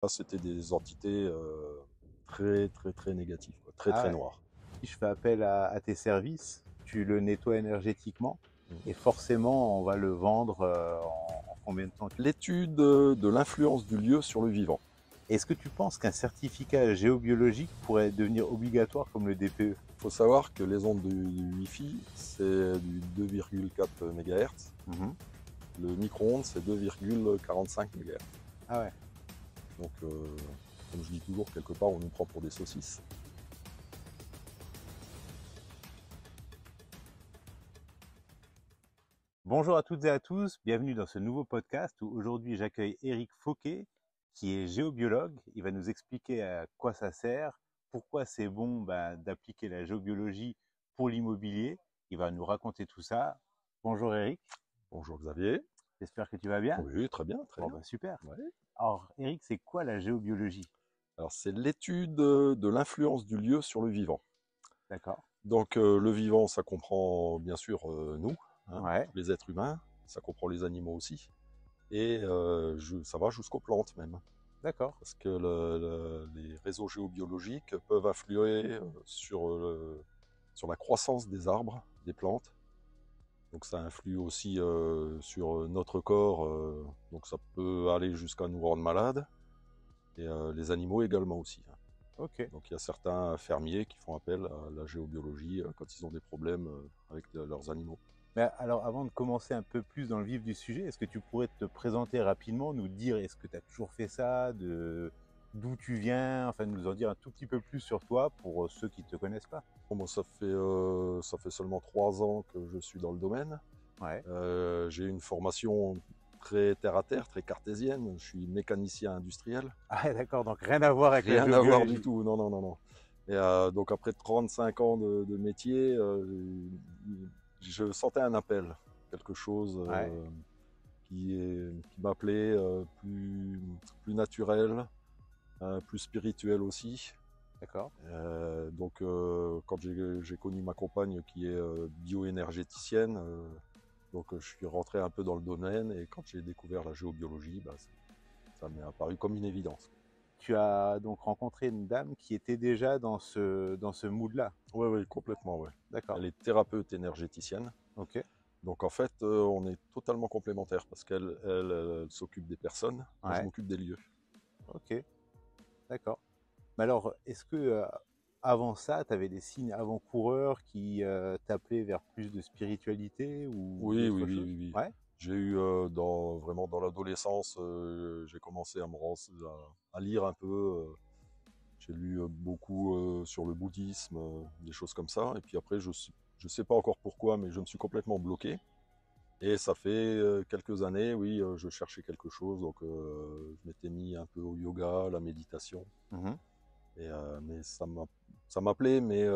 Là, c'était des entités très négatives, quoi, Ah très ouais. noires. Si je fais appel à tes services, tu le nettoies énergétiquement Mm. et forcément, on va le vendre en combien de temps? L'étude de l'influence du lieu sur le vivant. Est-ce que tu penses qu'un certificat géobiologique pourrait devenir obligatoire comme le DPE? Il faut savoir que les ondes du Wi-Fi, c'est du 2,4 MHz. Mhm. Le micro-ondes, c'est 2,45 MHz. Ah ouais. Donc, comme je dis toujours, quelque part, on nous prend pour des saucisses. Bonjour à toutes et à tous, bienvenue dans ce nouveau podcast où aujourd'hui j'accueille Éric Fauquet qui est géobiologue. Il va nous expliquer à quoi ça sert, pourquoi c'est bon d'appliquer la géobiologie pour l'immobilier. Il va nous raconter tout ça. Bonjour Éric, Bonjour Xavier. j'espère que tu vas bien. Oui, très bien, très Bon bien. super. Ouais. Alors Éric, c'est quoi la géobiologie? Alors, c'est l'étude de l'influence du lieu sur le vivant. D'accord. Donc, le vivant, ça comprend bien sûr nous, hein, Ouais, tous les êtres humains, ça comprend les animaux aussi, et ça va jusqu'aux plantes même. d'accord. Parce que les réseaux géobiologiques peuvent influer sur la croissance des arbres, des plantes. Donc ça influe aussi sur notre corps, donc ça peut aller jusqu'à nous rendre malades, et les animaux également aussi, hein. Ok. Donc il y a certains fermiers qui font appel à la géobiologie quand ils ont des problèmes avec leurs animaux. Mais alors, avant de commencer un peu plus dans le vif du sujet, est-ce que tu pourrais te présenter rapidement, nous dire est-ce que tu as toujours fait ça, d'où tu viens, enfin nous en dire un tout petit peu plus sur toi pour ceux qui ne te connaissent pas. Bon, moi, ça fait seulement 3 ans que je suis dans le domaine. Ouais. J'ai une formation très terre à terre, très cartésienne. Je suis mécanicien industriel. Ah ouais, d'accord, donc rien à voir avec la Rien à voir du géobiologie. tout, non, non, non, non. Et donc après 35 ans de métier, je sentais un appel, quelque chose Ouais, qui m'appelait plus naturel, plus spirituel aussi. d'accord. Donc quand j'ai connu ma compagne qui est bioénergéticienne, donc je suis rentré un peu dans le domaine, et quand j'ai découvert la géobiologie, bah, ça m'est apparu comme une évidence. Tu as donc rencontré une dame qui était déjà dans ce mood-là. Oui, oui, complètement, ouais. D'accord. Elle est thérapeute énergéticienne. Ok. Donc en fait, on est totalement complémentaires parce qu'elle s'occupe des personnes, moi je Ouais. m'occupe des lieux. Ok. D'accord. Mais alors, est-ce que avant ça, tu avais des signes avant-coureurs qui t'appelaient vers plus de spiritualité ou Oui, oui, d'autres oui, choses? oui, oui. Ouais. J'ai eu vraiment dans l'adolescence, j'ai commencé à lire un peu. J'ai lu beaucoup sur le bouddhisme, des choses comme ça. Et puis après, je sais pas encore pourquoi, mais je me suis complètement bloqué. Et ça fait quelques années, oui, je cherchais quelque chose. Donc je m'étais mis un peu au yoga, la méditation. Mhm. Et, mais ça m'appelait, mais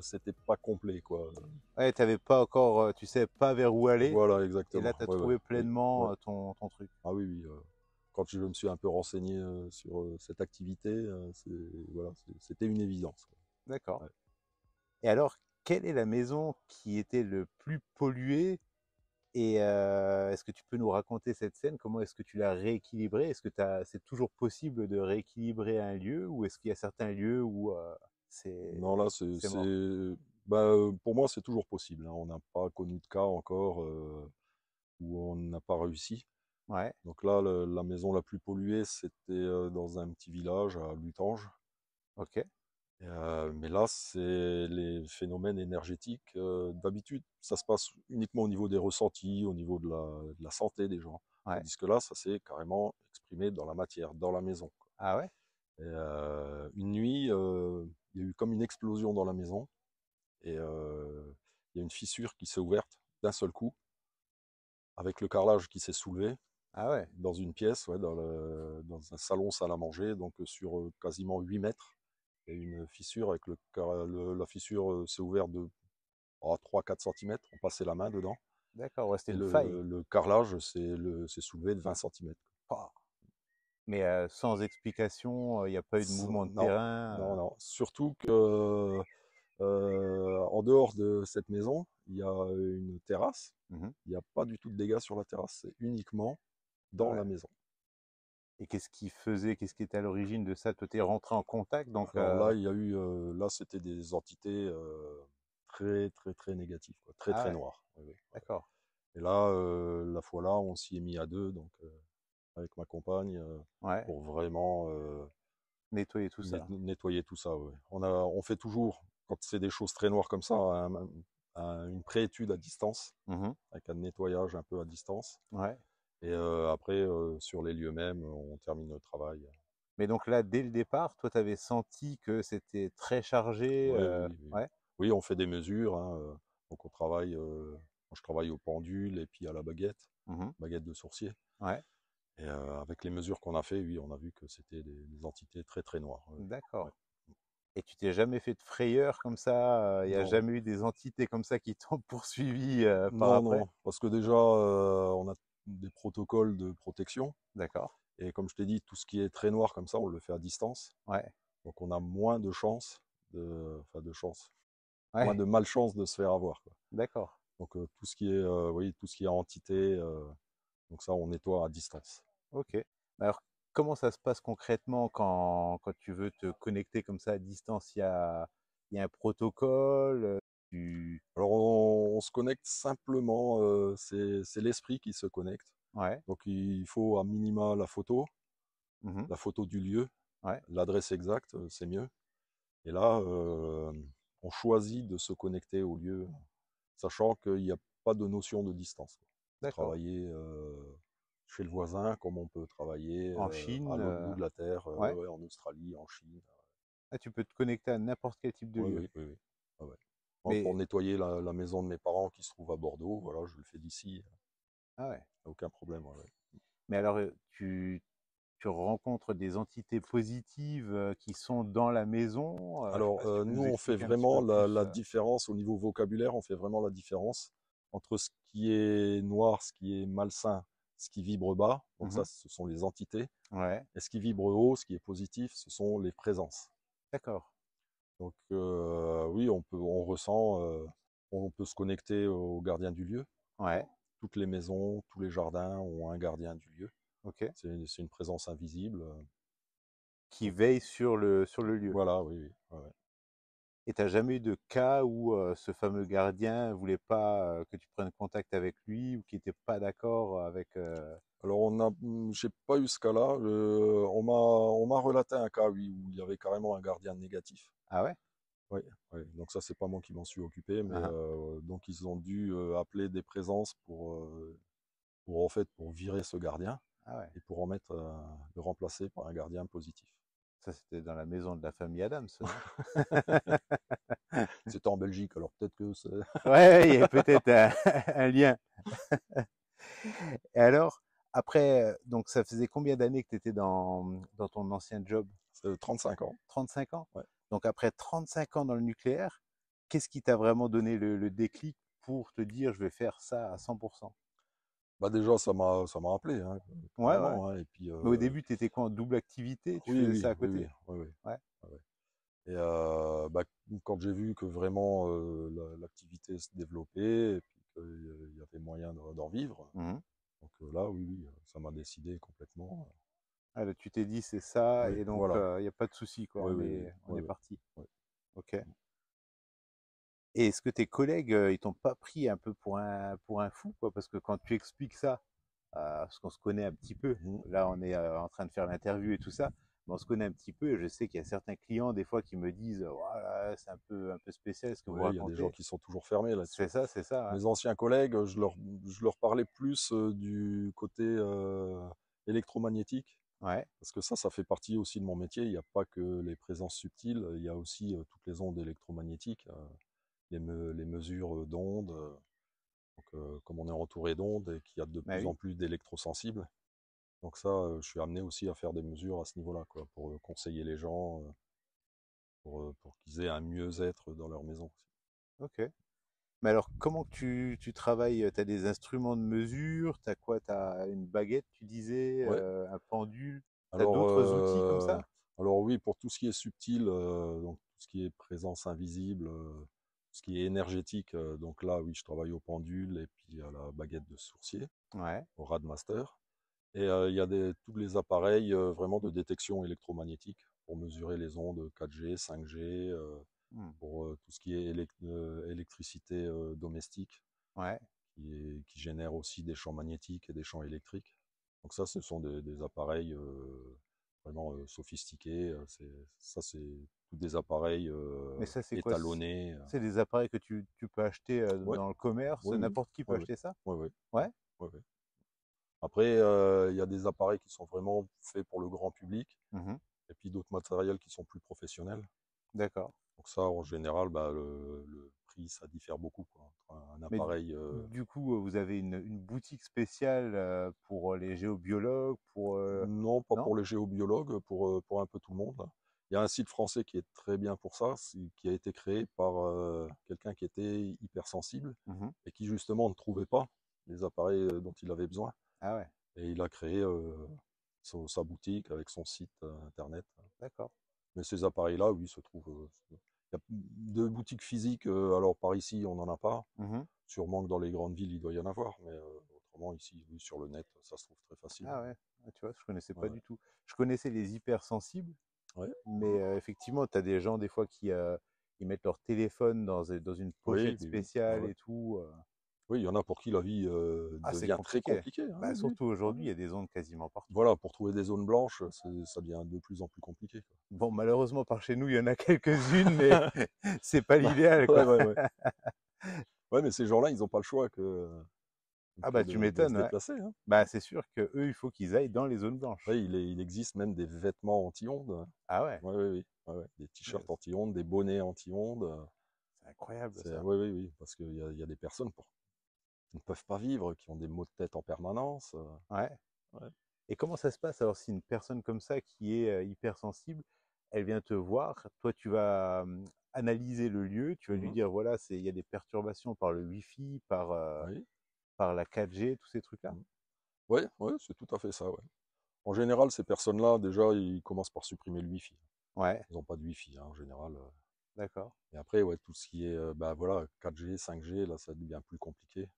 c'était pas complet, quoi. Ouais, t'avais pas encore, tu sais pas vers où aller, Voilà, et là exactement. tu as Ouais, ouais, trouvé oui, ouais. pleinement ton truc. Ah oui, oui. Quand je me suis un peu renseigné sur cette activité, voilà, c'était une évidence, quoi. D'accord. Ouais. Et alors, quelle est la maison qui était le plus polluée? Et est-ce que tu peux nous raconter cette scène? Comment est-ce que tu l'as rééquilibrée? Est-ce que c'est toujours possible de rééquilibrer un lieu, ou est-ce qu'il y a certains lieux où Non, là, c'est mort? bah, pour moi, c'est toujours possible, hein. On n'a pas connu de cas encore où on n'a pas réussi. Ouais, Donc là, la maison la plus polluée, c'était dans un petit village à Lutange. ok. Mais là, c'est les phénomènes énergétiques. D'habitude, ça se passe uniquement au niveau des ressentis, au niveau de la santé des gens. Ouais. Tandis que là, ça s'est carrément exprimé dans la matière, dans la maison, quoi. Ah ouais? Et, une nuit, il y a eu comme une explosion dans la maison, et il y a une fissure qui s'est ouverte d'un seul coup, avec le carrelage qui s'est soulevé Ah ouais. dans une pièce, ouais, dans un salon salle à manger, donc sur quasiment 8 mètres. Il y a eu une fissure avec la fissure s'est ouverte de 3-4 cm, on passait la main dedans. D'accord, ouais, c'était Et une faille. le carrelage s'est soulevé de 20 cm. Ah. Mais sans explication, il n'y a pas eu de mouvement de Non, terrain. non, non. Surtout que en dehors de cette maison, il y a une terrasse. Mhm. Il n'y a pas du tout de dégâts sur la terrasse. C'est uniquement Ah dans ouais. la maison. Et qu'est-ce qui était à l'origine de ça? Toi, t'es rentré en contact, donc Alors là, il y a eu, là, c'était des entités très, très, très négatives, quoi, très, ah très ouais, noires. Oui, oui, ouais. d'accord. Et là, la fois là, on s'y est mis à deux, donc avec ma compagne, Ouais, pour vraiment nettoyer tout ça. nettoyer tout ça. Ouais. On fait toujours, quand c'est des choses très noires comme ça, une pré-étude à distance, Mhm. avec un nettoyage un peu à distance. Ouais. Et après, sur les lieux mêmes, on termine le travail. Mais donc là, dès le départ, toi, tu avais senti que c'était très chargé. Oui, oui, oui, oui. Ouais. Oui, on fait des mesures, hein, donc on travaille, moi, je travaille au pendule et puis à la baguette, Mhm. baguette de sourcier. Ouais. Et avec les mesures qu'on a fait, oui, on a vu que c'était des entités très très noires. Ouais, ouais. D'accord. Et tu t'es jamais fait de frayeur comme ça? Il n'y a Non, jamais eu des entités comme ça qui t'ont poursuivi par non, après? non, parce que déjà, on a des protocoles de protection. D'accord. Et comme je t'ai dit, tout ce qui est très noir comme ça, on le fait à distance. Ouais. Donc on a moins de chances, enfin de chance, moins Ouais. de malchance de se faire avoir, quoi. D'accord. Donc tout ce qui est, oui, tout ce qui est entité, donc ça, on nettoie à distance. Ok. Alors, comment ça se passe concrètement quand tu veux te connecter comme ça à distance? Il y a un protocole? Tu... Alors on se connecte simplement, c'est l'esprit qui se connecte. Ouais. Donc il faut à minima Mhm. la photo du lieu, Ouais. l'adresse exacte, c'est mieux. Et là, on choisit de se connecter au lieu, sachant qu'il n'y a pas de notion de distance, quoi. On peut D'accord. travailler chez le voisin comme on peut travailler En à Chine? l'autre bout de la Terre, Ouais. ouais, en Australie, en Chine. Ah, tu peux te connecter à n'importe quel type de Oui, lieu. oui, oui, oui. Ah ouais. Moi, pour Mais, nettoyer la maison de mes parents qui se trouve à Bordeaux, voilà, je le fais d'ici, ah ouais. aucun problème. Ouais, ouais. Mais alors, tu rencontres des entités positives qui sont dans la maison. Je sais Alors, pas si tu peux nous, nous on fait expliquer un petit vraiment peu plus. la différence au niveau vocabulaire, on fait vraiment la différence entre ce qui est noir, ce qui est malsain, ce qui vibre bas, donc ça, Mhm. ce sont les entités, Ouais, et ce qui vibre haut, ce qui est positif, ce sont les présences. d'accord. Donc, oui, on ressent, on peut se connecter au gardien du lieu. Ouais, Toutes les maisons, tous les jardins ont un gardien du lieu. ok. C'est une présence invisible. Qui Donc, veille sur le lieu. voilà, oui, oui. Ouais, ouais. Et t'as jamais eu de cas où ce fameux gardien voulait pas que tu prennes contact avec lui ou qui était pas d'accord avec. Alors, j'ai pas eu ce cas-là. On m'a relaté un cas, oui, où il y avait carrément un gardien négatif. Ah ouais? Oui, oui. Donc ça, c'est pas moi qui m'en suis occupé, mais Ah, donc ils ont dû appeler des présences pour en fait pour virer ce gardien ah ouais. et pour en mettre le remplacer par un gardien positif. Ça, c'était dans la maison de la famille Adams, non? C'était en Belgique, alors peut-être que c'est Ouais, il y a peut-être un lien. Et alors, après, donc ça faisait combien d'années que tu étais dans ton ancien job? c'est 35 ans. 35 ans? Ouais. Donc après 35 ans dans le nucléaire, qu'est-ce qui t'a vraiment donné le déclic pour te dire je vais faire ça à 100%? Bah déjà, ça m'a appelé, hein, Ouais, ouais. carrément, hein, et puis Mais au début, tu étais quoi en double activité? Tu oui, faisais oui, ça à oui, côté? oui, oui, oui. Ouais. Ouais, ouais. Et bah, quand j'ai vu que vraiment l'activité se développait et puis qu'il y avait moyen d'en vivre, Mhm. donc là, oui, oui, ça m'a décidé complètement. Ah, là, tu t'es dit c'est ça Oui, et donc voilà. il n'y a pas de souci quoi. Oui, oui, oui, On oui, est oui. parti. Oui. Ok. Et est-ce que tes collègues ils t'ont pas pris un peu pour un fou quoi? Parce que quand tu expliques ça, parce qu'on se connaît un petit peu. Mhm. Là, on est en train de faire l'interview et tout ça. Mais on se connaît un petit peu et je sais qu'il y a certains clients des fois qui me disent voilà, c'est un peu spécial ce que vous Oui, il y a des gens racontez. qui sont toujours fermés là-dessus. C'est ça. Hein. Mes anciens collègues, je leur parlais plus du côté électromagnétique. Ouais. Parce que ça fait partie aussi de mon métier. Il n'y a pas que les présences subtiles, il y a aussi toutes les ondes électromagnétiques, les mesures d'ondes. Donc, comme on est entouré d'ondes et qu'il y a de Bah plus en oui. plus d'électrosensibles, donc ça, je suis amené aussi à faire des mesures à ce niveau-là, quoi, pour conseiller les gens, pour qu'ils aient un mieux-être dans leur maison aussi. Ok. Mais alors, comment que tu travailles? Tu as des instruments de mesure? Tu as quoi? Tu as une baguette, tu disais, Ouais. un pendule? Tu as Alors, d'autres outils comme ça? alors oui, pour tout ce qui est subtil, donc tout ce qui est présence invisible, ce qui est énergétique, donc là, oui, je travaille au pendule et puis à la baguette de sourcier, Ouais. au Radmaster. Et il y a tous les appareils vraiment de détection électromagnétique pour mesurer les ondes 4G, 5G, Hmm. pour tout ce qui est électricité domestique, Ouais. qui génère aussi des champs magnétiques et des champs électriques. Donc ça, ce sont des appareils vraiment sophistiqués. Ça, c'est tous des appareils Mais ça, c'est quoi? étalonnés. C'est des appareils que tu peux acheter Ouais, dans le commerce, oui, oui, n'importe qui peut ouais, ouais, acheter ça? ouais, ouais, Ouais? ouais, ouais. Après, il y a des appareils qui sont vraiment faits pour le grand public, Mhm. et puis d'autres matériels qui sont plus professionnels. D'accord. Donc ça, en général, bah, le prix, ça diffère beaucoup, quoi, entre un Mais appareil. du coup, vous avez une boutique spéciale pour les géobiologues, pour Non, pas non? pour les géobiologues, pour un peu tout le monde. Il y a un site français qui est très bien pour ça, qui a été créé par quelqu'un qui était hypersensible Mhm. et qui justement ne trouvait pas les appareils dont il avait besoin. Ah ouais, Et il a créé sa boutique avec son site internet. d'accord. Mais ces appareils-là, oui, se trouvent. Il y a de boutiques physiques, alors par ici, on n'en a pas. Mhm. Sûrement que dans les grandes villes, il doit y en avoir, mais autrement, ici, oui, sur le net, ça se trouve très Ah facilement. ouais, ah, tu vois, je connaissais Ouais, pas ouais. du tout. Je connaissais les hypersensibles, Ouais. mais effectivement, tu as des gens des fois qui ils mettent leur téléphone dans une Oui, pochette oui, oui. Ouais, spéciale ouais. et tout. Oui, il y en a pour qui la vie Ah, c'est devient très compliqué. compliquée, hein, Bah, oui, oui. surtout Ouais, aujourd'hui, il ouais. y a des ondes quasiment partout. Voilà, pour trouver des zones blanches, ça devient de plus en plus compliqué, Bon, malheureusement, par chez nous, il y en a quelques-unes, mais quoi. c'est pas Bah, l'idéal, ouais, quoi. ouais, ouais. Ouais, mais ces gens-là, ils n'ont pas le choix Ah que bah tu de se m'étonnes, ouais. déplacer, hein. Bah c'est sûr que eux, il faut qu'ils aillent dans les zones blanches. Ouais, il existe même des vêtements anti-ondes. Ah ouais, Ouais, ouais, oui. Ouais, ouais. Des punaise, t-shirts anti-ondes, des bonnets anti-ondes. c'est incroyable ça. Ouais, oui, oui, parce qu'il y a des personnes qui ne peuvent pas vivre, qui ont des maux de tête en permanence. Ouais. Ouais. Et comment ça se passe alors si une personne comme ça qui est hypersensible, elle vient te voir, toi tu vas analyser le lieu, tu vas lui Mhm. dire voilà, il y a des perturbations par le Wi-Fi, Oui. par la 4G, tous ces trucs-là. Mhm. Ouais, ouais, c'est tout à fait ça, ouais. En général, ces personnes-là, déjà, ils commencent par supprimer le Wi-Fi. Ouais, Ils n'ont pas de Wi-Fi, hein, en général. d'accord. Et après, ouais, tout ce qui est bah, voilà, 4G, 5G, là, ça devient plus compliqué.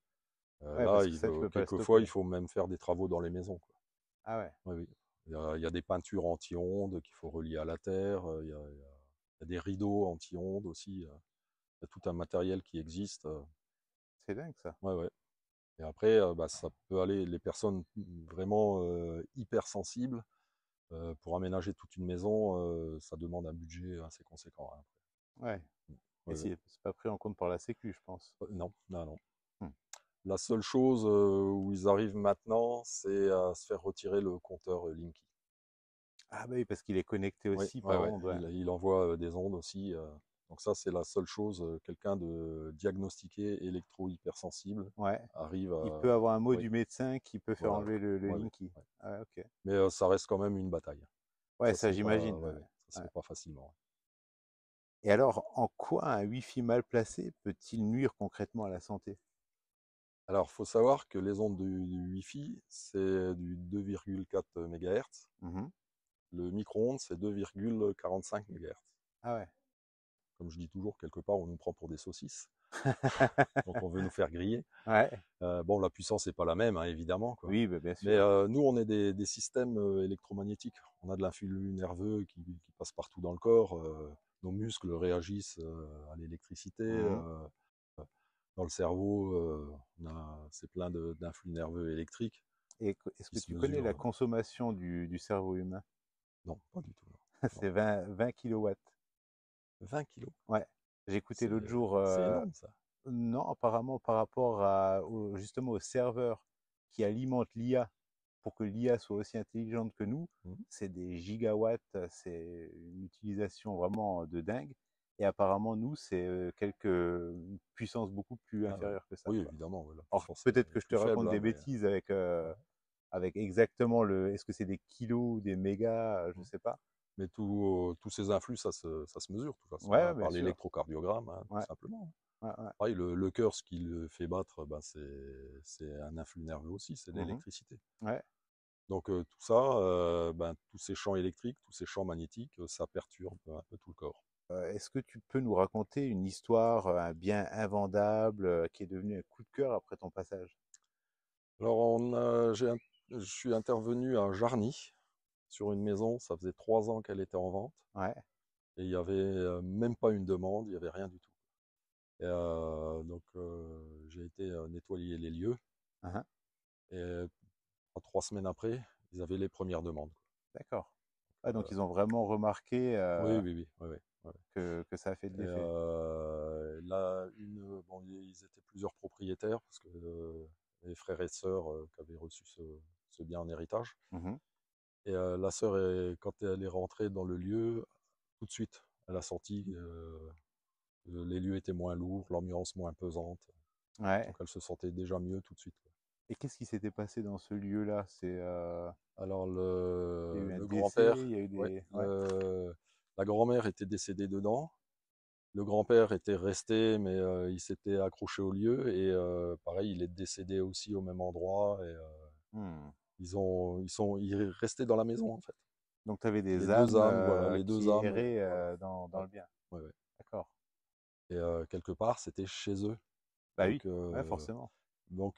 Ouais, Là, parce que ça, tu peux pas le quelquefois, il stopper. faut même faire des travaux dans les maisons, quoi. Ah ouais. Oui, oui. Il y a des peintures anti-ondes qu'il faut relier à la terre. Il y a des rideaux anti-ondes aussi. Il y a tout un matériel qui existe. C'est dingue ça. Ouais, ouais. Et après, bah, ça peut aller, les personnes vraiment hypersensibles, pour aménager toute une maison, ça demande un budget assez conséquent, hein, Ouais. après. Et Ouais, ouais. c'est pas pris en compte par la Sécu, je pense. Non, non, non. Hmm. La seule chose où ils arrivent maintenant, c'est à se faire retirer le compteur Linky. Ah bah oui, parce qu'il est connecté Oui, aussi ouais, par ouais. onde, ouais. Il envoie des ondes aussi. Donc ça, c'est la seule chose. Quelqu'un de diagnostiqué électro-hypersensible Ouais. arrive Il à... peut avoir un mot Oui, du médecin qui peut faire voilà. enlever le Ouais, ouais, Linky. ouais. Ah ouais, ok. Mais ça reste quand même une bataille. Ouais, ça j'imagine. Ouais, ouais, ça Ouais. se Ouais. fait pas facilement. Et alors, en quoi un Wi-Fi mal placé peut-il nuire concrètement à la santé? Alors, faut savoir que les ondes du Wi-Fi, c'est du 2,4 MHz. Mhm. Le micro-ondes, c'est 2,45 MHz. Ah ouais. Comme je dis toujours, quelque part, on nous prend pour des saucisses. Donc, on veut nous faire griller. Ouais. Bon, la puissance n'est pas la même, hein, évidemment, quoi. Oui, bah, bien Mais sûr. nous, on est des systèmes électromagnétiques. On a de l'influx nerveux qui passe partout dans le corps. Nos muscles réagissent à l'électricité. Mhm. Dans le cerveau, c'est plein d'influx nerveux électriques Et est-ce qui que se tu connais la mesurent. consommation du cerveau humain? Non, pas du tout. Non. Non. C'est 20 kilowatts. 20 kilos, Ouais. J'ai écouté l'autre jour, c'est énorme ça. non, apparemment par rapport justement au serveur qui alimente l'IA pour que l'IA soit aussi intelligente que nous, Mhm. c'est des gigawatts, c'est une utilisation vraiment de dingue. Et apparemment, nous, c'est une puissance beaucoup plus Ah ouais. inférieure que ça, Oui, quoi. évidemment, ouais, la Alors puissance peut-être est que je te plus faible, raconte hein, des mais bêtises ouais. avec exactement est-ce que c'est des kilos ou des mégas, je Mhm. sais pas. Mais tous ces influx, ça se mesure de toute façon, Ouais, hein, ouais, bien par sûr. l'électrocardiogramme, hein, tout Ouais, simplement. ouais, ouais. Pareil, le cœur, ce qui le fait battre, ben, c'est un influx nerveux aussi, c'est de Mhm. l'électricité. Ouais. Donc tout ça, ben, tous ces champs électriques, tous ces champs magnétiques, ça perturbe un peu tout le corps. Est-ce que tu peux nous raconter une histoire, un bien invendable qui est devenu un coup de cœur après ton passage? Alors, je suis intervenu à Jarny sur une maison, ça faisait 3 ans qu'elle était en vente Ouais. et il y avait même pas une demande, il y avait rien du tout. Et donc j'ai été nettoyer les lieux Hein, et 3 semaines après, ils avaient les premières demandes. d'accord. Ah, donc Euh, ils ont vraiment remarqué oui, oui, oui, oui, oui, ouais. que ça a fait de Et l'effet. là, bon, ils étaient plusieurs propriétaires parce que les frères et sœurs qui avaient reçu ce bien en héritage. Mhm. Et la sœur, quand elle est rentrée dans le lieu, tout de suite, elle a senti les lieux étaient moins lourds, l'ambiance moins pesante. Ouais. Donc elle se sentait déjà mieux tout de suite. Et qu'est-ce qui s'était passé dans ce lieu-là? Alors Il y a eu un le décès, grand-père, il y a eu ouais, des... Ouais. la grand-mère était décédée dedans. Le grand-père était resté, mais il s'était accroché au lieu et pareil, il est décédé aussi au même endroit et Hmm. ils restaient dans la maison en fait. Donc tu avais Les des deux âmes âmes, voilà, les qui deux âmes, erraient voilà, dans ouais, le bien. ouais, ouais. D'accord. Et quelque part, c'était chez eux, Bah oui, donc ouais, forcément.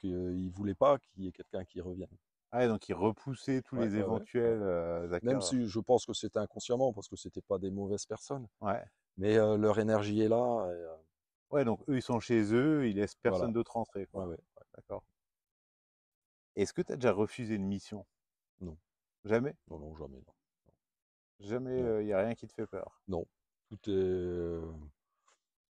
ils voulaient pas qu'il y ait quelqu'un qui revienne. Ah, et donc ils repoussaient tous Ouais, les ouais, ouais, ouais. éventuels Même acquéreurs. si je pense que c'était inconsciemment parce que c'était pas des mauvaises personnes, Ouais. mais leur énergie est là. Et, Ouais, donc eux, ils sont chez eux, ils laissent personne voilà, d'autre rentrer, ouais, quoi. ouais. D'accord. Est-ce que tu as déjà refusé une mission? Non, Jamais? non, non, jamais, non, Jamais, non, il n'y a rien qui te fait peur. non. Tout est,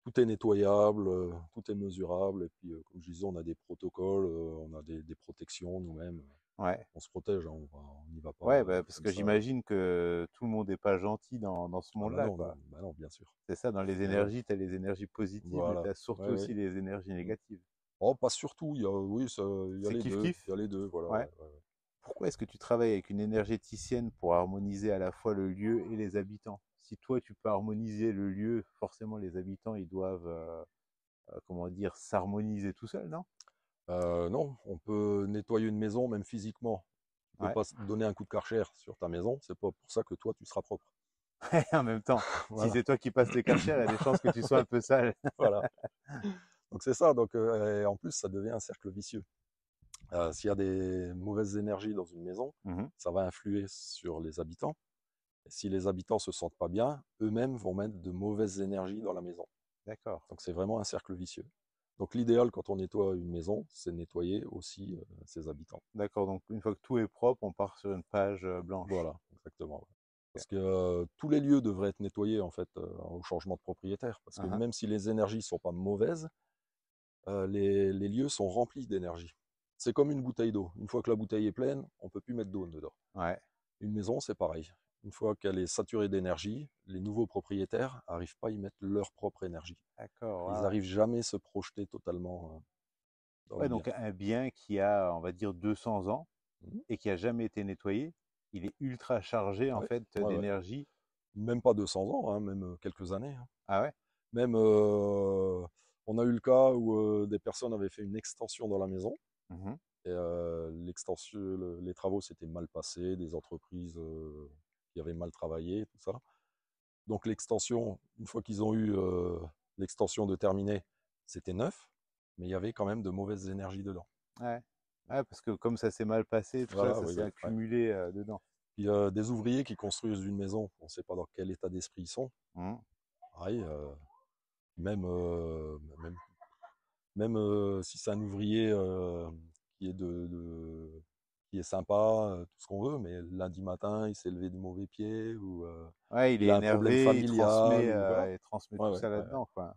tout est nettoyable, tout est mesurable. Et puis, comme je disais, on a des protocoles, on a des protections nous-mêmes. Ouais. On se protège, hein, on n'y va pas Ouais, bah, parce comme que ça. j'imagine que tout le monde n'est pas gentil dans ce Ah bah monde-là, non, non, quoi. bah non, bien sûr. C'est ça, dans les Mais ouais, énergies, tu as les énergies positives, mais tu voilà. as Ouais, surtout ouais. aussi les énergies Mm. négatives. Oh, pas surtout, oui, il y a C'est les deux, kiff-kiff? il y a les deux, voilà, Ouais. ouais, ouais, ouais. Pourquoi est-ce que tu travailles avec une énergéticienne pour harmoniser à la fois le lieu et les habitants? Si toi, tu peux harmoniser le lieu, forcément, les habitants, ils doivent, comment dire, s'harmoniser tout seuls, non? Non, on peut nettoyer une maison même physiquement. Tu peux Ouais. pas donner un coup de karcher sur ta maison, c'est pas pour ça que toi tu seras propre. En même temps, si Voilà. c'est toi qui passes les Karcher, il y a des chances que tu sois un Ouais, peu sale. voilà. Donc c'est ça, donc et en plus ça devient un cercle vicieux. S'il y a des mauvaises énergies dans une maison, Mhm. ça va influer sur les habitants. Et si les habitants se sentent pas bien, eux-mêmes vont mettre de mauvaises énergies dans la maison. D'accord. Donc c'est vraiment un cercle vicieux. Donc l'idéal quand on nettoie une maison, c'est de nettoyer aussi ses habitants. D'accord. Donc, une fois que tout est propre, on part sur une page blanche. Voilà, exactement. Ouais. Ok. Parce que tous les lieux devraient être nettoyés en fait au changement de propriétaire. Parce que Mhm. même si les énergies sont pas mauvaises, les lieux sont remplis d'énergie. C'est comme une bouteille d'eau. Une fois que la bouteille est pleine, on peut plus mettre d'eau dedans. Ouais. Une maison, c'est pareil. Une fois qu'elle est saturée d'énergie, les nouveaux propriétaires n'arrivent pas à y mettre leur propre énergie. D'accord. Ils Ouais, ouais. n'arrivent jamais à se projeter totalement dans le Ouais, bien. donc un bien qui a, on va dire, 200 ans Mhm. et qui a jamais été nettoyé, il est ultra chargé, en Ouais, fait, ouais, ouais. d'énergie. Même pas 200 ans, hein, même quelques années, hein. Ah ouais? Même, on a eu le cas où des personnes avaient fait une extension dans la maison. Mhm. Et les travaux s'étaient mal passés, des entreprises qui avaient mal travaillé, tout ça. Donc l'extension, une fois qu'ils ont eu l'extension de terminer, c'était neuf, mais il y avait quand même de mauvaises énergies dedans. Ouais. Ouais, parce que comme ça s'est mal passé, tout ça, Voilà, ça oui, s'est oui. Ouais. accumulé dedans. Puis des ouvriers qui construisent une maison, on ne sait pas dans quel état d'esprit ils sont. Mhm. Pareil, même, même Même si c'est un ouvrier qui est qui est sympa, tout ce qu'on veut, mais lundi matin, il s'est levé du mauvais pied ou Ouais, il est il a un problème énervé, familial ou voilà. il transmet Ouais, tout ouais, ça ouais, ouais. là-dedans, quoi.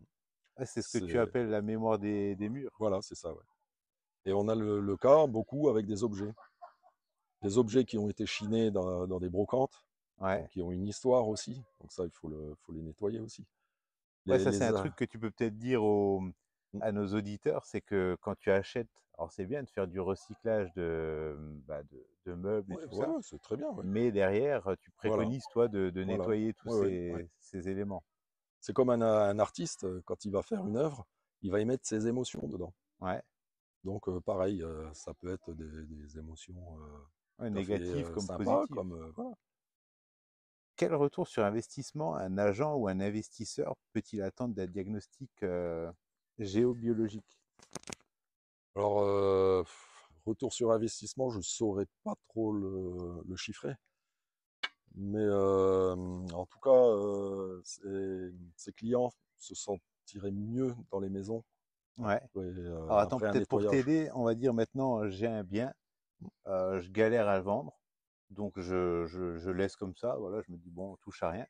Ouais, c'est ce que tu C'est appelles la mémoire des murs. voilà, c'est ça, ouais. Et on a le cas beaucoup avec des objets qui ont été chinés dans des brocantes, donc Ouais. qui ont une histoire aussi. Donc ça, faut les nettoyer aussi. Ouais, Les, ça c'est les un a- truc que tu peux peut-être dire à nos auditeurs, c'est que quand tu achètes, alors c'est bien de faire du recyclage bah, de meubles et ouais, tout ouais, ça, ouais, c'est très bien, ouais. mais derrière, tu Voilà, préconises, toi, de voilà. nettoyer tous Ouais, ouais, ouais. ces éléments. C'est comme un artiste, quand il va faire une œuvre, il va y mettre ses émotions dedans. Ouais, Donc pareil, ça peut être des émotions ouais, tout à fait négatif comme sympas, positif. comme voilà. Quel retour sur investissement un agent ou un investisseur peut-il attendre d'un diagnostic géobiologique? Alors retour sur investissement, je saurais pas trop le chiffrer. Mais en tout cas, ses clients se sentiraient mieux dans les maisons Ouais. Alors attends, après un peut-être pour nettoyage. t'aider, on va dire maintenant, j'ai un bien, je galère à le vendre, donc je laisse comme ça, voilà, je me dis bon, on touche à rien.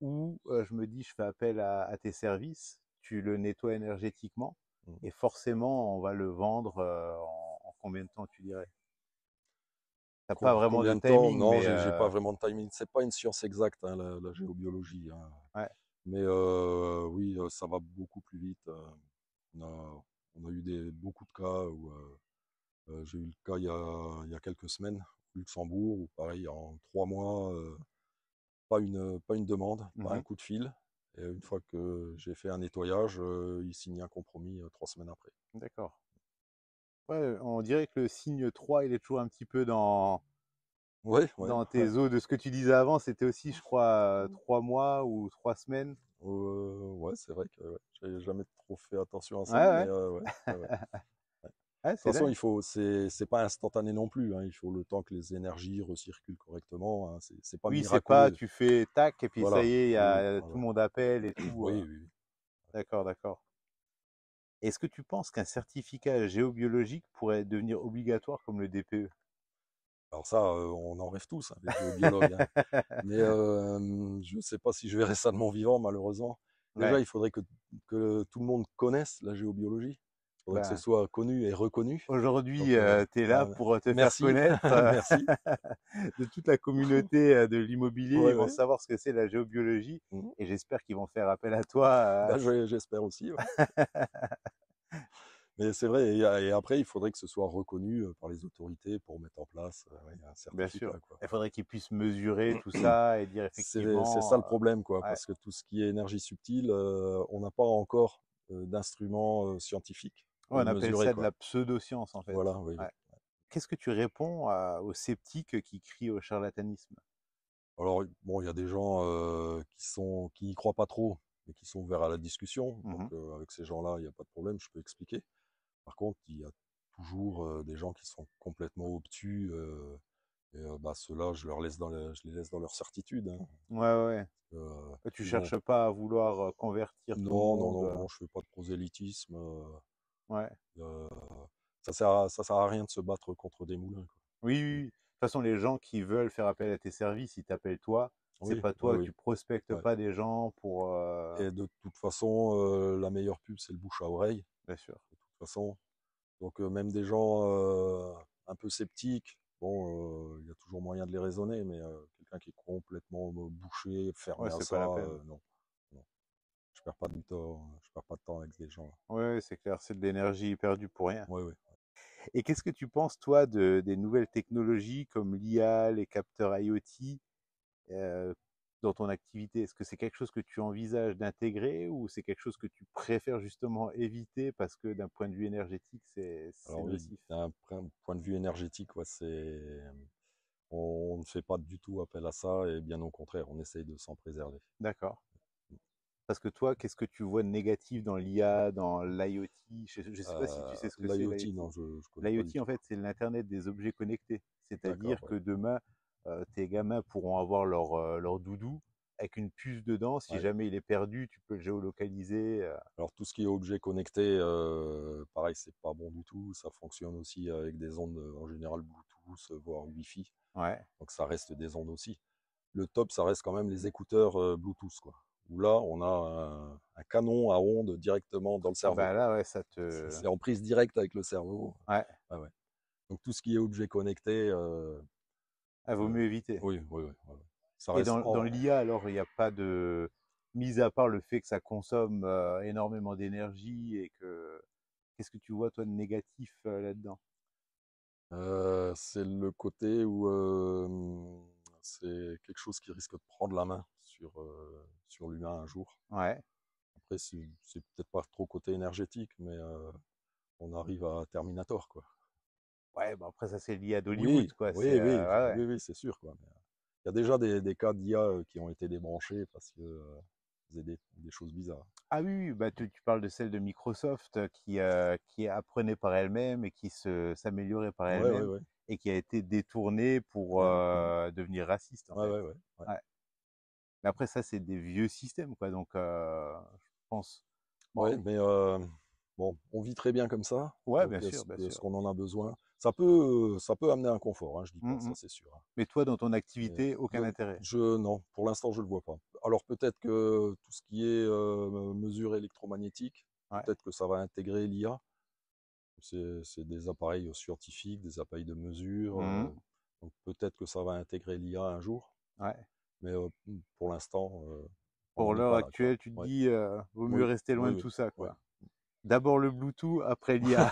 Ou je me dis, je fais appel à tes services, tu le nettoies énergétiquement, Mm. et forcément, on va le vendre en combien de temps, tu dirais? T'as pas vraiment de Combien de temps? timing, Non, mais j'ai pas vraiment de timing. C'est pas une science exacte, hein, la géobiologie, hein. ouais, Mais oui, ça va beaucoup plus vite. On a, on a eu beaucoup de cas où j'ai eu le cas il y a quelques semaines au Luxembourg où pareil en 3 mois, pas une demande, pas un mhm, coup de fil. Et une fois que j'ai fait un nettoyage, ils signent un compromis 3 semaines après. d'accord. Ouais, on dirait que le signe 3, il est toujours un petit peu Ouais, ouais, dans ouais. tes eaux. De ce que tu disais avant, c'était aussi, je crois, 3 mois ou 3 semaines. Ouais, c'est vrai que ouais, j'avais jamais trop fait attention à Ouais, ça, mais ouais, ouais, ouais, ouais. ouais, De c'est toute façon, dingue. c'est pas instantané non plus, hein. Il faut le temps que les énergies recirculent correctement, hein. C'est pas Oui, c'est pas, miraculeux. tu fais tac, et puis ça Voilà. y est, il y Oui, a, tout voilà. le monde appelle et tout. Oui, oui, oui. D'accord, d'accord. Est-ce que tu penses qu'un certificat géobiologique pourrait devenir obligatoire comme le DPE? Alors ça, on en rêve tous, hein, les géobiologues, hein. Mais je ne sais pas si je verrai ça de mon vivant, malheureusement. Déjà, Ouais, il faudrait que tout le monde connaisse la géobiologie. Il faudrait que ce ben, soit connu et reconnu. aujourd'hui, Donc, tu es là bah, pour te faire merci, connaître merci. de toute la communauté de l'immobilier. Ouais, Ils vont ouais. savoir ce que c'est la géobiologie Mhm. et j'espère qu'ils vont faire appel à toi. Bah, j'espère aussi, ouais. Mais c'est vrai, et après, il faudrait que ce soit reconnu par les autorités pour mettre en place ouais, un Bien sûr. certificat, quoi. Il faudrait qu'ils puissent mesurer tout ça et dire C'est ça effectivement, le problème, quoi, ouais, parce que tout ce qui est énergie subtile, on n'a pas encore d'instruments scientifiques ouais, pour on le appelle mesurer, ça de quoi. la pseudo-science en fait. Voilà, oui, oui. Ouais. Qu'est-ce que tu réponds aux sceptiques qui crient au charlatanisme? Alors, bon, il y a des gens qui n'y croient pas trop, mais qui sont ouverts à la discussion. Donc, Mhm. avec ces gens-là, il n'y a pas de problème, je peux expliquer. Par contre, il y a toujours des gens qui sont complètement obtus. Et bah, ceux-là, je les laisse dans leur certitude, hein. Ouais, ouais, ouais. Tu Ils vont. cherches pas à vouloir convertir tout le Non, non, monde. non, non, je fais pas de prosélytisme. Ouais. Euh, ça sert à rien de se battre contre des moulins, quoi. Oui, oui, oui. De toute façon, les gens qui veulent faire appel à tes services, ils t'appellent toi. C'est Oui, pas oui, toi, oui. tu prospectes Ouais. pas des gens pour. Et de toute façon, la meilleure pub, c'est le bouche à oreille, Bien sûr. de toute façon. Donc, même des gens un peu sceptiques, bon, il y a toujours moyen de les raisonner, mais quelqu'un qui est complètement bouché, Ouais, fermé à c'est ça, pas la peine. non, non. Je perds pas du temps, je perds pas de temps avec des gens. Ouais, c'est clair, c'est de l'énergie perdue pour rien. Oui, oui. Et qu'est-ce que tu penses, toi, des nouvelles technologies comme l'IA, les capteurs IoT, euh, dans ton activité? Est-ce que c'est quelque chose que tu envisages d'intégrer ou c'est quelque chose que tu préfères justement éviter parce que d'un point de vue énergétique, c'est Alors oui, nocif? d'un point de vue énergétique, ouais, on ne fait pas du tout appel à ça, et bien au contraire, on essaye de s'en préserver. D'accord. Parce que toi, qu'est-ce que tu vois de négatif dans l'IA, dans l'IoT? Je ne sais pas si tu sais ce que c'est L'IoT, l'IoT. non, je ne connais pas du L'IoT, en tout. fait, c'est l'Internet des objets connectés. D'accord, C'est-à-dire ouais. que demain, tes gamins pourront avoir leur doudou avec une puce dedans. Si Ouais. jamais il est perdu, tu peux le géolocaliser. Alors tout ce qui est objet connecté, pareil, c'est pas bon du tout. Ça fonctionne aussi avec des ondes en général Bluetooth, voire Wi-Fi. Ouais. Donc ça reste des ondes aussi. Le top, ça reste quand même les écouteurs Bluetooth, quoi. Où là, on a un canon à ondes directement dans le Ah cerveau. bah là, ouais, ça te. C'est en prise directe avec le cerveau. Ouais. Ouais, ouais. Donc tout ce qui est objet connecté, Ah, vaut euh, mieux éviter. oui, oui, oui, ouais, ouais. Ça Et reste dans l'IA, alors, il n'y a pas de. Mis à part le fait que ça consomme énormément d'énergie et que. Qu'est-ce que tu vois, toi, de négatif là-dedans? c'est le côté où c'est quelque chose qui risque de prendre la main sur l'humain un jour. Ouais. Après, c'est peut-être pas trop côté énergétique, mais on arrive à Terminator, quoi. Ouais, bah après, ça, c'est l'IA d'Hollywood, Oui, quoi. oui, oui, Ouais, ouais. oui, oui, c'est sûr, quoi. Mais, il y a déjà des cas d'IA qui ont été débranchés parce que faisait des choses bizarres. Ah oui, oui, bah tu parles de celle de Microsoft qui apprenait par elle-même et qui s'améliorait par Ouais, ouais, elle-même ouais. et qui a été détournée pour Ouais, ouais. devenir raciste en Ouais, fait. ouais, ouais, ouais. Ouais. Mais après ça, c'est des vieux systèmes quoi. Donc je pense. Ouais, Bon, mais bon, on vit très bien comme ça. ouais, Donc, bien sûr, bien est-ce sûr. qu'on en a besoin? Ça peut amener un confort, hein, je dis pas, Mm, ça mm. c'est sûr, hein. Mais toi, dans ton Mais activité, aucun intérêt. non, pour l'instant, je le vois pas. Alors peut-être que tout ce qui est mesure électromagnétique, Ouais. peut-être que ça va intégrer l'IA. C'est des appareils scientifiques, des appareils de mesure. Mm, Donc peut-être que ça va intégrer l'IA un jour. ouais. Mais pour l'instant, on Pour n'en est l'heure pas là, quoi. actuelle, tu te Ouais. dis, vaut mieux Oui, rester loin oui, de oui. tout ça, Ouais. quoi. D'abord le Bluetooth, après l'IA.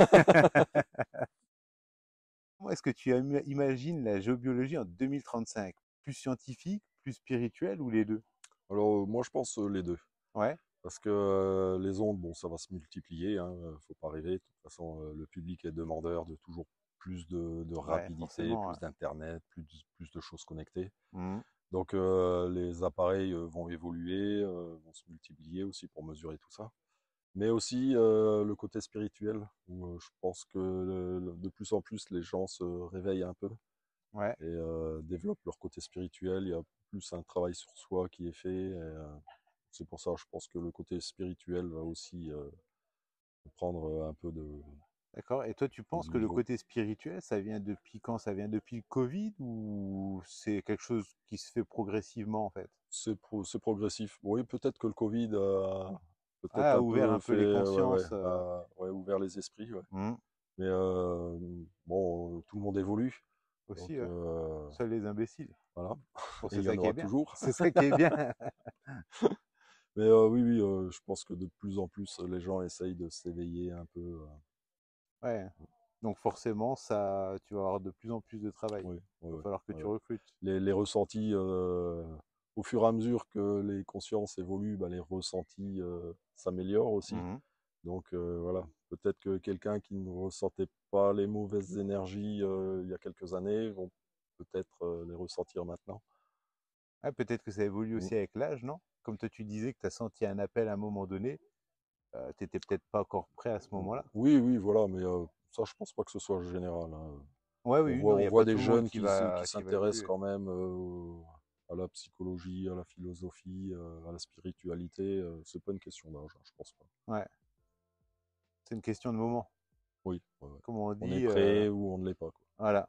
Comment est-ce que tu imagines la géobiologie en 2035? Plus scientifique, plus spirituelle ou les deux? Alors moi je pense les deux. Ouais, Parce que les ondes, bon, ça va se multiplier, hein, faut pas rêver. De toute façon, le public est demandeur de toujours plus de ouais, rapidité, forcément. Ouais. plus d'internet, plus de choses connectées. Mhm. Donc les appareils vont évoluer, vont se multiplier aussi pour mesurer tout ça. Mais aussi le côté spirituel, où je pense que de plus en plus les gens se réveillent un peu Ouais, et développent leur côté spirituel. Il y a plus un travail sur soi qui est fait. Et, c'est pour ça, je pense que le côté spirituel va aussi prendre un peu d'accord. Et toi, tu de penses que le niveau. côté spirituel, ça vient depuis quand? Ça vient depuis le Covid ou c'est quelque chose qui se fait progressivement, en fait? C'est progressif. Oui, peut-être que le Covid a peut-être Ah, un ouvert peu un peu les fait, ouais, ouais, consciences. ouais, ouvert les esprits. Ouais. Mhm. Mais bon, tout le monde évolue. Donc Aussi, seuls les imbéciles. voilà. Bon, Et c'est il y ça en qui est aura bien. toujours. C'est ça qui est bien. Mais oui, oui, je pense que de plus en plus, les gens essayent de s'éveiller un peu. Ouais. Donc forcément, ça, tu vas avoir de plus en plus de travail. Oui, oui, Il va oui, falloir que oui, tu oui. recrutes. Les ressentis, au fur et à mesure que les consciences évoluent, bah, les ressentis s'améliorent aussi. Mhm. Donc voilà, peut-être que quelqu'un qui ne ressentait pas les mauvaises énergies il y a quelques années vont peut-être les ressentir maintenant. Ah, peut-être que ça évolue Mm. aussi avec l'âge, non? Comme toi, tu disais que tu as senti un appel à un moment donné, tu n'étais peut-être pas encore prêt à ce moment-là. Oui, oui, voilà, mais ça, je pense pas que ce soit général, hein. Ouais, oui, non, il On n'y a voit pas des tout le monde jeunes qui qui va s'intéressent évoluer. quand même à la psychologie, à la philosophie, à la spiritualité. C'est pas une question d'âge, hein, je pense pas. Ouais, c'est une question de moment. Oui, ouais, ouais. Comme on On est dit, prêt ou on ne l'est pas, quoi. voilà,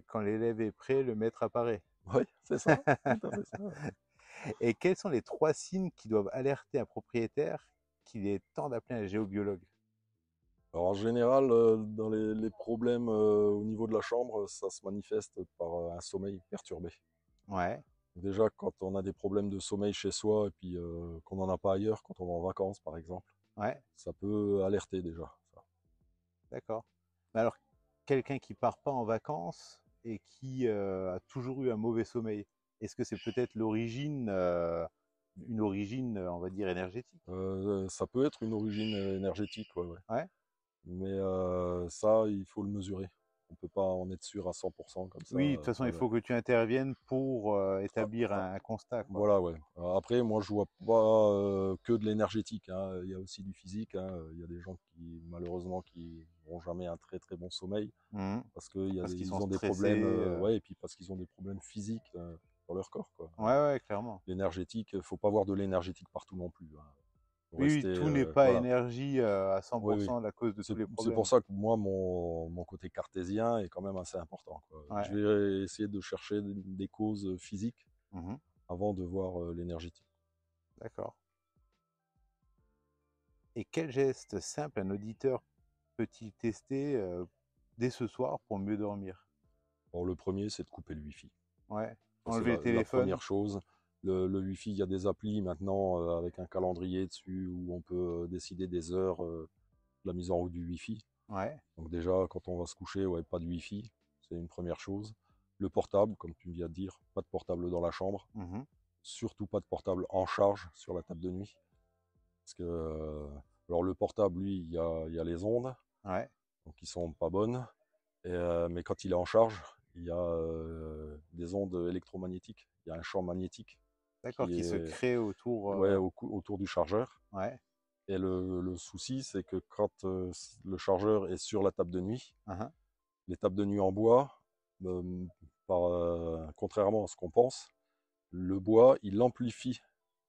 quand l'élève est prêt, le maître apparaît. Oui, c'est ça, tout à fait ça. Ouais. Et quels sont les trois signes qui doivent alerter un propriétaire qu'il est temps d'appeler un géobiologue? Alors en général, dans les problèmes au niveau de la chambre, ça se manifeste par un sommeil perturbé. Ouais, Déjà, quand on a des problèmes de sommeil chez soi et puis qu'on n'en a pas ailleurs, quand on va en vacances par exemple, ouais, ça peut alerter déjà. Ça. d'accord. Mais alors, quelqu'un qui part pas en vacances et qui a toujours eu un mauvais sommeil, est-ce que c'est peut-être une origine, on va dire, énergétique? Ça peut être une origine énergétique, ouais, ouais. Ouais. Mais ça, il faut le mesurer. On peut pas en être sûr à 100% comme ça. Oui, de toute façon, Ouais, il ouais. faut que tu interviennes pour Ah, établir ah, un constat, quoi. voilà, ouais. Après, moi, je vois pas que de l'énergétique, hein. Il y a aussi du physique, hein. Il y a des gens qui, malheureusement, qui n'ont jamais un très très bon sommeil Mhm. parce qu'ils Parce qu'ils sont ils ont des problèmes, stressés. ouais, et puis parce qu'ils ont des problèmes physiques dans leur corps, quoi. Ouais, ouais, clairement. L'énergétique, faut pas voir de l'énergétique partout non plus, hein. Faut Oui, oui, rester, tout n'est pas voilà. énergie à Oui, oui. 100% la cause de tous les C'est pour problèmes. ça que moi, mon côté cartésien est quand même assez important, quoi. Ouais. Je vais essayer de chercher des causes physiques Mhm. avant de voir l'énergétique. D'accord. Et quel geste simple un auditeur peut-il tester dès ce soir pour mieux dormir? Alors, le premier, c'est de couper le Wi-Fi. Ouais. Ça, c'est Enlever le la téléphone. première chose. Le Wi-Fi, il y a des applis maintenant avec un calendrier dessus où on peut décider des heures de la mise en route du Wi-Fi. Ouais. Donc déjà, quand on va se coucher, ouais, pas de Wi-Fi, c'est une première chose. Le portable, comme tu viens de dire, pas de portable dans la chambre. Mhm. Surtout pas de portable en charge sur la table de nuit. Parce que, alors le portable, lui, il y a les ondes, Ouais. donc qui sont pas bonnes. Et, mais quand il est en charge, il y a des ondes électromagnétiques. Il y a un champ magnétique. D'accord, qui qui se est crée autour. ouais, autour du chargeur. Ouais. Et le souci, c'est que quand le chargeur est sur la table de nuit, Uhum. les tables de nuit en bois, euh, contrairement à ce qu'on pense, le bois, il amplifie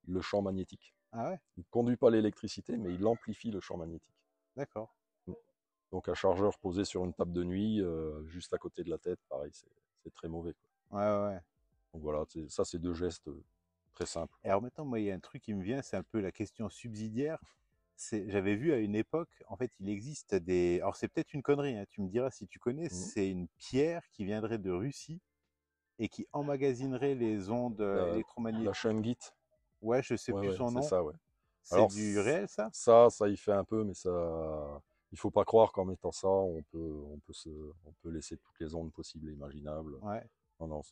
le champ magnétique. Ah ouais, Il ne conduit pas l'électricité, mais il amplifie le champ magnétique. d'accord. Donc un chargeur posé sur une table de nuit, juste à côté de la tête, pareil, c'est très mauvais, quoi. Ouais, ouais, ouais. Donc voilà, ça c'est deux gestes très simples. Et alors maintenant, moi, il y a un truc qui me vient, c'est un peu la question subsidiaire. J'avais vu à une époque, en fait, il existe des. Alors c'est peut-être une connerie, hein, tu me diras si tu connais. Mhm. C'est une pierre qui viendrait de Russie et qui emmagasinerait les ondes La, la électromagnétiques. Shungite, Ouais, je sais ouais, plus ouais, son c'est nom. ça, ouais. C'est Alors du réel, ça? ça y fait un peu, mais il faut pas croire qu'en mettant ça, on peut laisser toutes les ondes possibles et imaginables. Ouais. Non, non,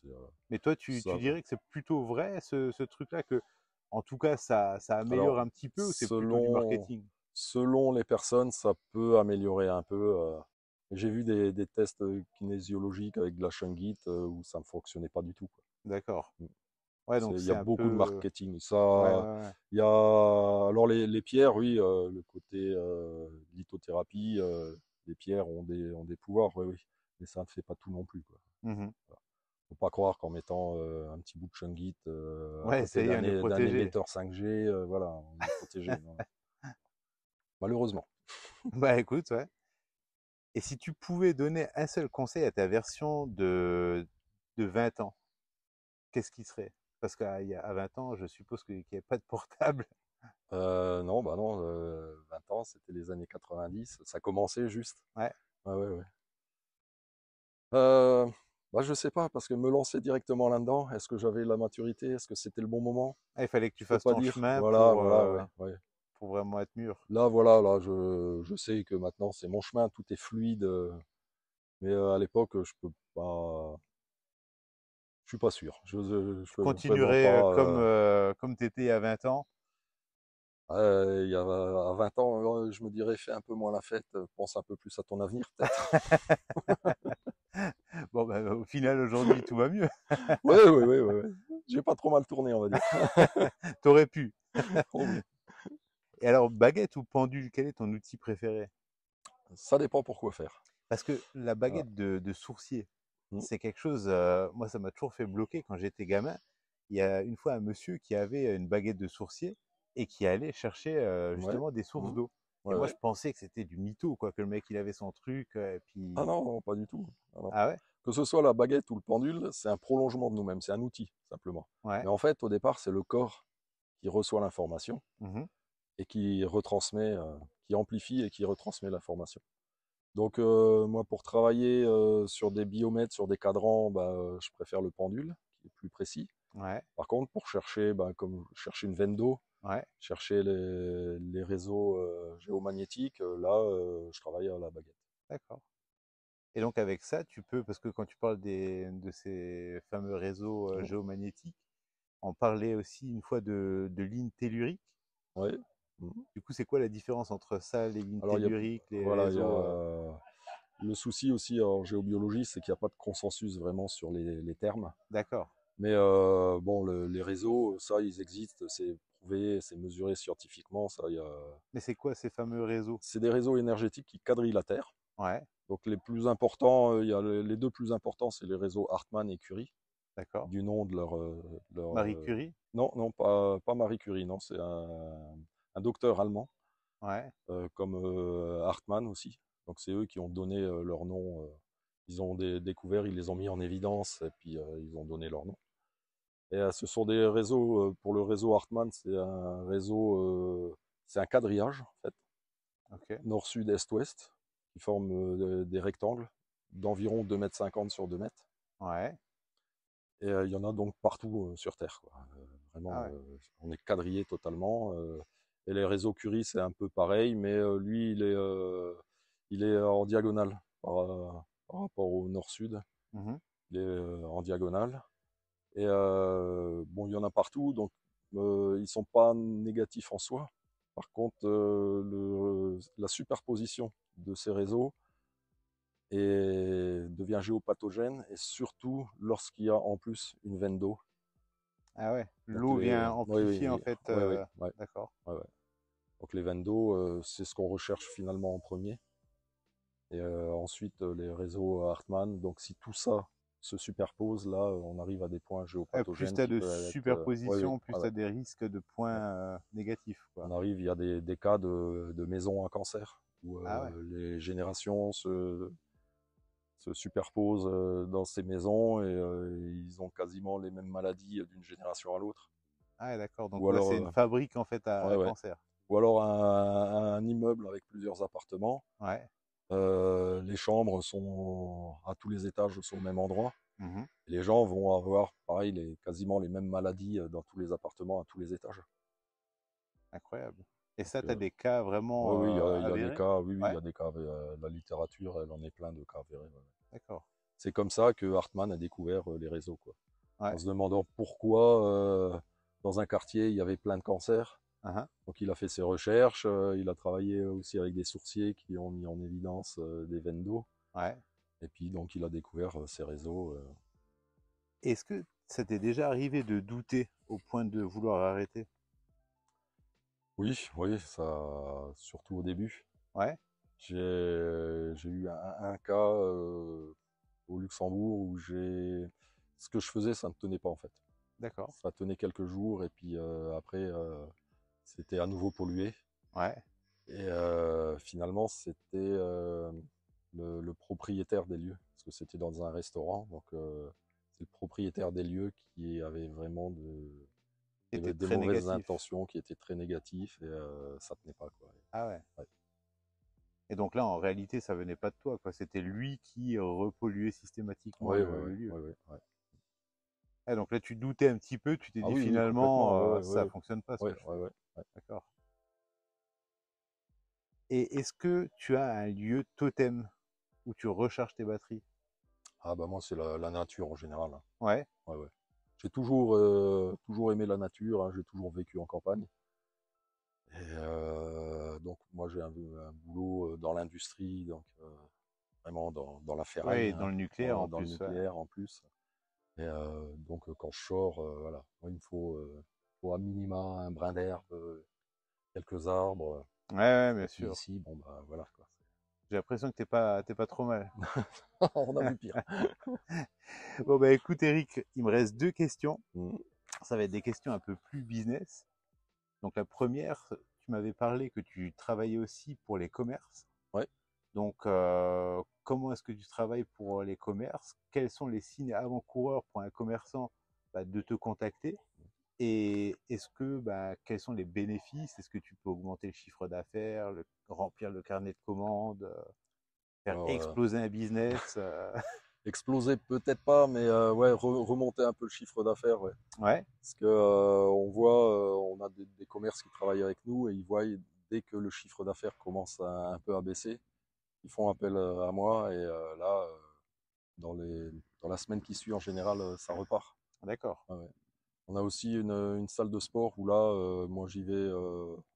Mais toi, tu ça. dirais que c'est plutôt vrai, ce truc-là, que, en tout cas, ça améliore Alors, un petit peu, ou c'est plutôt du selon, marketing? selon les personnes, ça peut améliorer un peu. J'ai vu des tests kinésiologiques avec de la Shungite où ça ne fonctionnait pas du tout, quoi. D'accord. Mm. Ouais, donc Il y a c'est un beaucoup de peu. marketing. Ouais, Ça, ouais, ouais. il y a alors les pierres, oui, le côté lithothérapie, les pierres ont des pouvoirs, oui, oui, mais ça ne fait pas tout non plus, quoi. Mhm. Voilà. Faut pas croire qu'en mettant un petit bout de Shungite à Ouais, ça côté y est, on est d'un protégé. émetteur 5G, voilà, on est protégé. Non, malheureusement. Bah écoute, ouais. Et si tu pouvais donner un seul conseil à ta version de 20 ans, qu'est-ce qui serait? Parce qu'à 20 ans, je suppose qu'il n'y avait pas de portable. Non, bah non, 20 ans, c'était les années 90, ça commençait juste. Ouais. Ouais, ouais, ouais. Euh, Bah, je sais pas, parce que me lancer directement là-dedans, est-ce que j'avais la maturité? Est-ce que c'était le bon moment? Ah, il fallait que tu Je peux fasses pas ton dire. chemin Voilà, voilà, ouais, ouais. pour vraiment être mûr. Là, voilà, là, je sais que maintenant c'est mon chemin, tout est fluide. Mais à l'époque, je peux pas. Je suis pas sûr. Je Tu peux vraiment continuerais pas. comme tu étais à 20 ans. Il y a, à 20 ans, je me dirais, fais un peu moins la fête, pense un peu plus à ton avenir, peut-être. Bon, ben, au final, aujourd'hui, tout va mieux. Ouais, ouais, ouais, ouais, ouais. J'ai pas trop mal tourné, on va dire. T'aurais pu. Oh, oui. Et alors, baguette ou pendule, quel est ton outil préféré? Ça dépend pour quoi faire. Parce que la Voilà. baguette de sourcier, Mm. c'est quelque chose, moi, ça m'a toujours fait bloquer quand j'étais gamin. Il y a une fois un monsieur qui avait une baguette de sourcier et qui allait chercher Ouais. justement des sources Mm. d'eau. Et Ouais, moi, ouais. je pensais que c'était du mytho, quoi, que le mec, il avait son truc, et Ah puis. non, non, pas du tout. Ah non. Ah ouais? Que ce soit la baguette ou le pendule, c'est un prolongement de nous-mêmes, c'est un outil, simplement. Ouais. Mais en fait, au départ, c'est le corps qui reçoit l'information Mhm. et qui retransmet, qui amplifie et qui retransmet l'information. Donc, moi, pour travailler sur des biomètres, sur des cadrans, bah, je préfère le pendule, qui est plus précis. Ouais. Par contre, pour chercher, bah, comme chercher une veine d'eau, Ouais. chercher les réseaux géomagnétiques, là, je travaille à la baguette. D'accord. Et donc, avec ça, tu peux, parce que quand tu parles de ces fameux réseaux Mm. géomagnétiques, on parlait aussi une fois de lignes telluriques. Ouais. Mm. Du coup, c'est quoi la différence entre ça, les lignes Alors, telluriques, les voilà, il y réseaux a le souci aussi en géobiologie, c'est qu'il n'y a pas de consensus vraiment sur les termes. D'accord. Mais bon, les réseaux, ça, ils existent, c'est prouvé, c'est mesuré scientifiquement. Mais c'est quoi ces fameux réseaux? C'est des réseaux énergétiques qui quadrillent la Terre. Ouais, Donc les plus importants, il y a les deux plus importants, c'est les réseaux Hartmann et Curie, d'accord. du nom de leur Marie Curie? non, non, pas Marie Curie, non, c'est un docteur allemand, Ouais, comme Hartmann aussi. Donc c'est eux qui ont donné leur nom. Ils ont découvert, ils les ont mis en évidence et puis ils ont donné leur nom. Et ce sont des réseaux, pour le réseau Hartmann, c'est un réseau, c'est un quadrillage, en fait, ok. nord, sud, est, ouest, qui forme des rectangles d'environ 2,50 m sur 2 mètres. Ouais. Et il y en a donc partout sur Terre, quoi. Ah Vraiment, ouais, on est quadrillé totalement. Et les réseaux Curie, c'est un peu pareil, mais lui, il est en diagonale par rapport au nord-sud. mhm, Il est en diagonale. Et bon, il y en a partout, donc ils sont pas négatifs en soi. Par contre, la superposition de ces réseaux devient géopathogène, et surtout lorsqu'il y a en plus une veine d'eau. Ah ouais, Donc l'eau vient oui, amplifier en oui, fait. oui, oui, ouais, D'accord. ouais, ouais. Donc les vannes d'eau, c'est ce qu'on recherche finalement en premier. Et ensuite, les réseaux Hartmann. Donc si tout ça se superpose, là, on arrive à des points Plus géopathogènes tu as qui de peuvent être... oui, oui, superposition, plus ouais, tu ouais, as des risques de points ouais. négatifs, On quoi. arrive, il y a des cas de maisons à cancer, où Ah ouais, les générations se superposent dans ces maisons et ils ont quasiment les mêmes maladies d'une génération à l'autre. ah ouais, d'accord. Donc Ou ouais, alors, c'est une fabrique en fait ouais, à ouais. cancer. Ou alors un immeuble avec plusieurs appartements. Ouais. Les chambres sont à tous les étages sont au même endroit. Mhm. Et les gens vont avoir, pareil, quasiment les mêmes maladies dans tous les appartements à tous les étages. Incroyable. Et Donc, ça, tu as des cas oui, vraiment oui, il y a des avérés? cas, oui, oui, il y Ouais, a des cas, la littérature, elle en est plein de cas avérés. Ouais, ouais. d'accord. C'est comme ça que Hartmann a découvert les réseaux, quoi. Ouais. En se demandant pourquoi dans un quartier il y avait plein de cancers. Uhum. Donc il a fait ses recherches, il a travaillé aussi avec des sourciers qui ont mis en évidence des veines d'eau. Ouais. Et puis donc il a découvert ces réseaux. Est-ce que ça t'est déjà arrivé de douter au point de vouloir arrêter? Oui, oui, ça, surtout au début. Ouais, J'ai eu un cas au Luxembourg où ce que je faisais, ça ne tenait pas en fait. d'accord. Ça tenait quelques jours et puis après, c'était à nouveau pollué. Ouais, Et finalement, c'était le propriétaire des lieux, parce que c'était dans un restaurant. Donc, c'est le propriétaire des lieux qui avait vraiment était des très mauvaises négatif. intentions, qui étaient très négatifs et ça tenait pas, quoi. Ah ouais. Ouais. Et donc là, en réalité, ça venait pas de toi, quoi. C'était lui qui repolluait systématiquement Oui, oui, le oui, lieu. oui, oui, ouais. Ah, donc là, tu doutais un petit peu, tu t'es Ah dit oui, oui, complètement. finalement, Ouais, ouais, ça ouais, fonctionne pas ce ouais, que je ouais, fais. ouais, ouais. D'accord. Et est-ce que tu as un lieu totem où tu recharges tes batteries? Ah bah moi, c'est la nature en général, hein. Ouais, Ouais, ouais. J'ai toujours aimé la nature, hein. J'ai toujours vécu en campagne. Et donc moi j'ai un boulot dans l'industrie, donc vraiment dans la ferraille, ouais, dans hein, le nucléaire en dans le plus. Ouais, nucléaire en plus. Et donc quand je sors, voilà, moi, il me faut à minima un brin d'herbe, quelques arbres. ouais, ouais, Et bien puis sûr. ici, bon bah voilà quoi. J'ai l'impression que t'es pas trop mal. On a vu pire. Bon, bah écoute, Eric, il me reste deux questions. Mhm. Ça va être des questions un peu plus business. Donc, la première, tu m'avais parlé que tu travaillais aussi pour les commerces. Ouais. Donc, comment est-ce que tu travailles pour les commerces? Quels sont les signes avant-coureurs pour un commerçant de te contacter? Et est-ce que, quels sont les bénéfices? Est-ce que tu peux augmenter le chiffre d'affaires, remplir le carnet de commandes, faire Alors exploser un business? exploser peut-être pas, mais ouais, remonter un peu le chiffre d'affaires, ouais. Ouais, Parce que on voit, on a des commerces qui travaillent avec nous et ils voient dès que le chiffre d'affaires commence un peu à baisser, ils font appel à moi et là, dans la semaine qui suit, en général, ça repart. d'accord. Ah ouais. On a aussi une salle de sport où là, moi j'y vais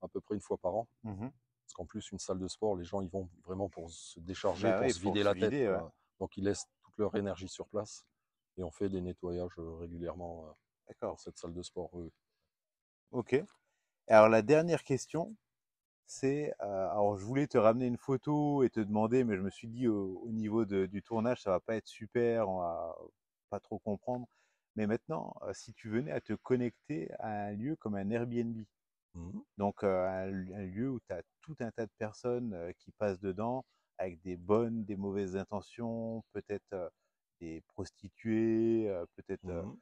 à peu près une fois par an. Mhm. Parce qu'en plus, une salle de sport, les gens ils vont vraiment pour se décharger, Bah pour oui, se pour vider se la tête, vider, ouais. quoi. Donc ils laissent toute leur énergie sur place et on fait des nettoyages régulièrement dans D'accord. cette salle de sport. Oui. Ok. Et alors la dernière question, c'est, alors je voulais te ramener une photo et te demander, mais je me suis dit au niveau du tournage, ça va pas être super, on va pas trop comprendre. Mais maintenant, si tu venais à te connecter à un lieu comme un Airbnb, Mhm. donc un lieu où tu as tout un tas de personnes qui passent dedans avec des bonnes, des mauvaises intentions, peut-être des prostituées, peut-être Mhm.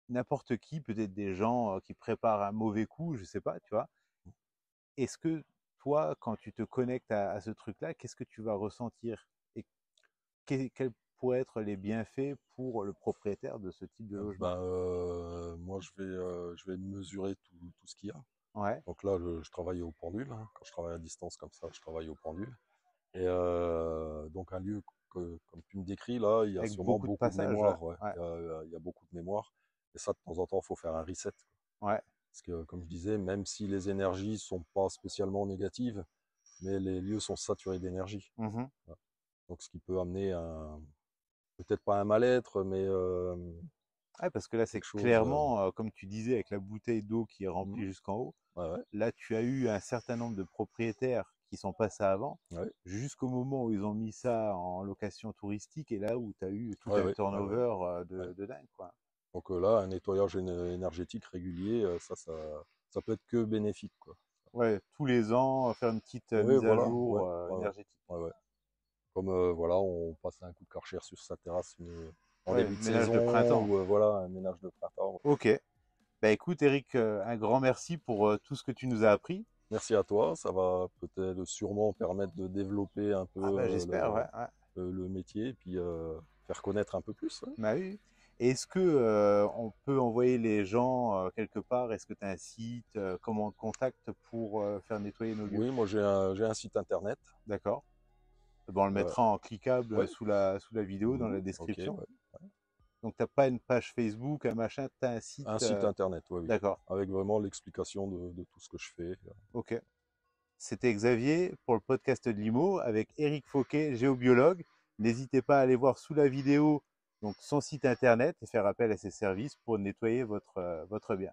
n'importe qui, peut-être des gens qui préparent un mauvais coup, je sais pas, tu vois. Est-ce que toi, quand tu te connectes à ce truc-là, qu'est-ce que tu vas ressentir? Et quels pourraient être les bienfaits pour le propriétaire de ce type de logement? Moi, je vais mesurer tout ce qu'il y a. Ouais, Donc là, je travaille au pendule, hein. Quand je travaille à distance comme ça, je travaille au pendule. Et donc un lieu comme tu me décris là, il y a avec sûrement beaucoup de beaucoup de passages, ouais. mémoire. Ouais. Ouais, Il y a beaucoup de mémoire. Et ça, de temps en temps, il faut faire un reset, quoi. ouais. Parce que, comme je disais, même si les énergies sont pas spécialement négatives, mais les lieux sont saturés d'énergie. Mhm. Voilà. Donc, ce qui peut amener peut-être pas un mal-être, mais Ouais, parce que là, c'est quelque chose. clairement, comme tu disais, avec la bouteille d'eau qui est Mhm. remplie jusqu'en haut. Ouais, ouais, Là, tu as eu un certain nombre de propriétaires qui sont passés avant, ouais, jusqu'au moment où ils ont mis ça en location touristique, et là où tu as eu tout ouais, un ouais, ouais, ouais, turnover ouais. de dingue, quoi. Donc là, un nettoyage énergétique régulier, ça peut être que bénéfique, quoi. Ouais, tous les ans, faire une petite Oui, mise à voilà, ouais, jour ouais, ouais, énergétique. ouais, ouais. Comme voilà, on passe un coup de Karcher sur sa terrasse en Ouais, début de ménage de saison, printemps. ou voilà, un ménage de printemps. Ok. Bah écoute, Eric, un grand merci pour tout ce que tu nous as appris. Merci à toi, ça va peut-être sûrement permettre de développer un peu Ah bah j'espère, ouais, ouais. le métier, et puis faire connaître un peu plus. Ouais. Bah oui. Et est-ce que on peut envoyer les gens quelque part? Est-ce que tu as un site? Comment on te contacte pour faire nettoyer nos lieux? Oui, moi j'ai un site internet. D'accord. Bon, on le Euh, mettra en cliquable ouais, sous la vidéo, dans la ok, description. ouais. Donc t'as pas une page Facebook, un machin, tu as un site. Un site internet, oui, oui. D'accord. Avec vraiment l'explication de tout ce que je fais. Ok. C'était Xavier pour le podcast de Limo avec Eric Fauquet, géobiologue. N'hésitez pas à aller voir sous la vidéo donc son site internet et faire appel à ses services pour nettoyer votre bien.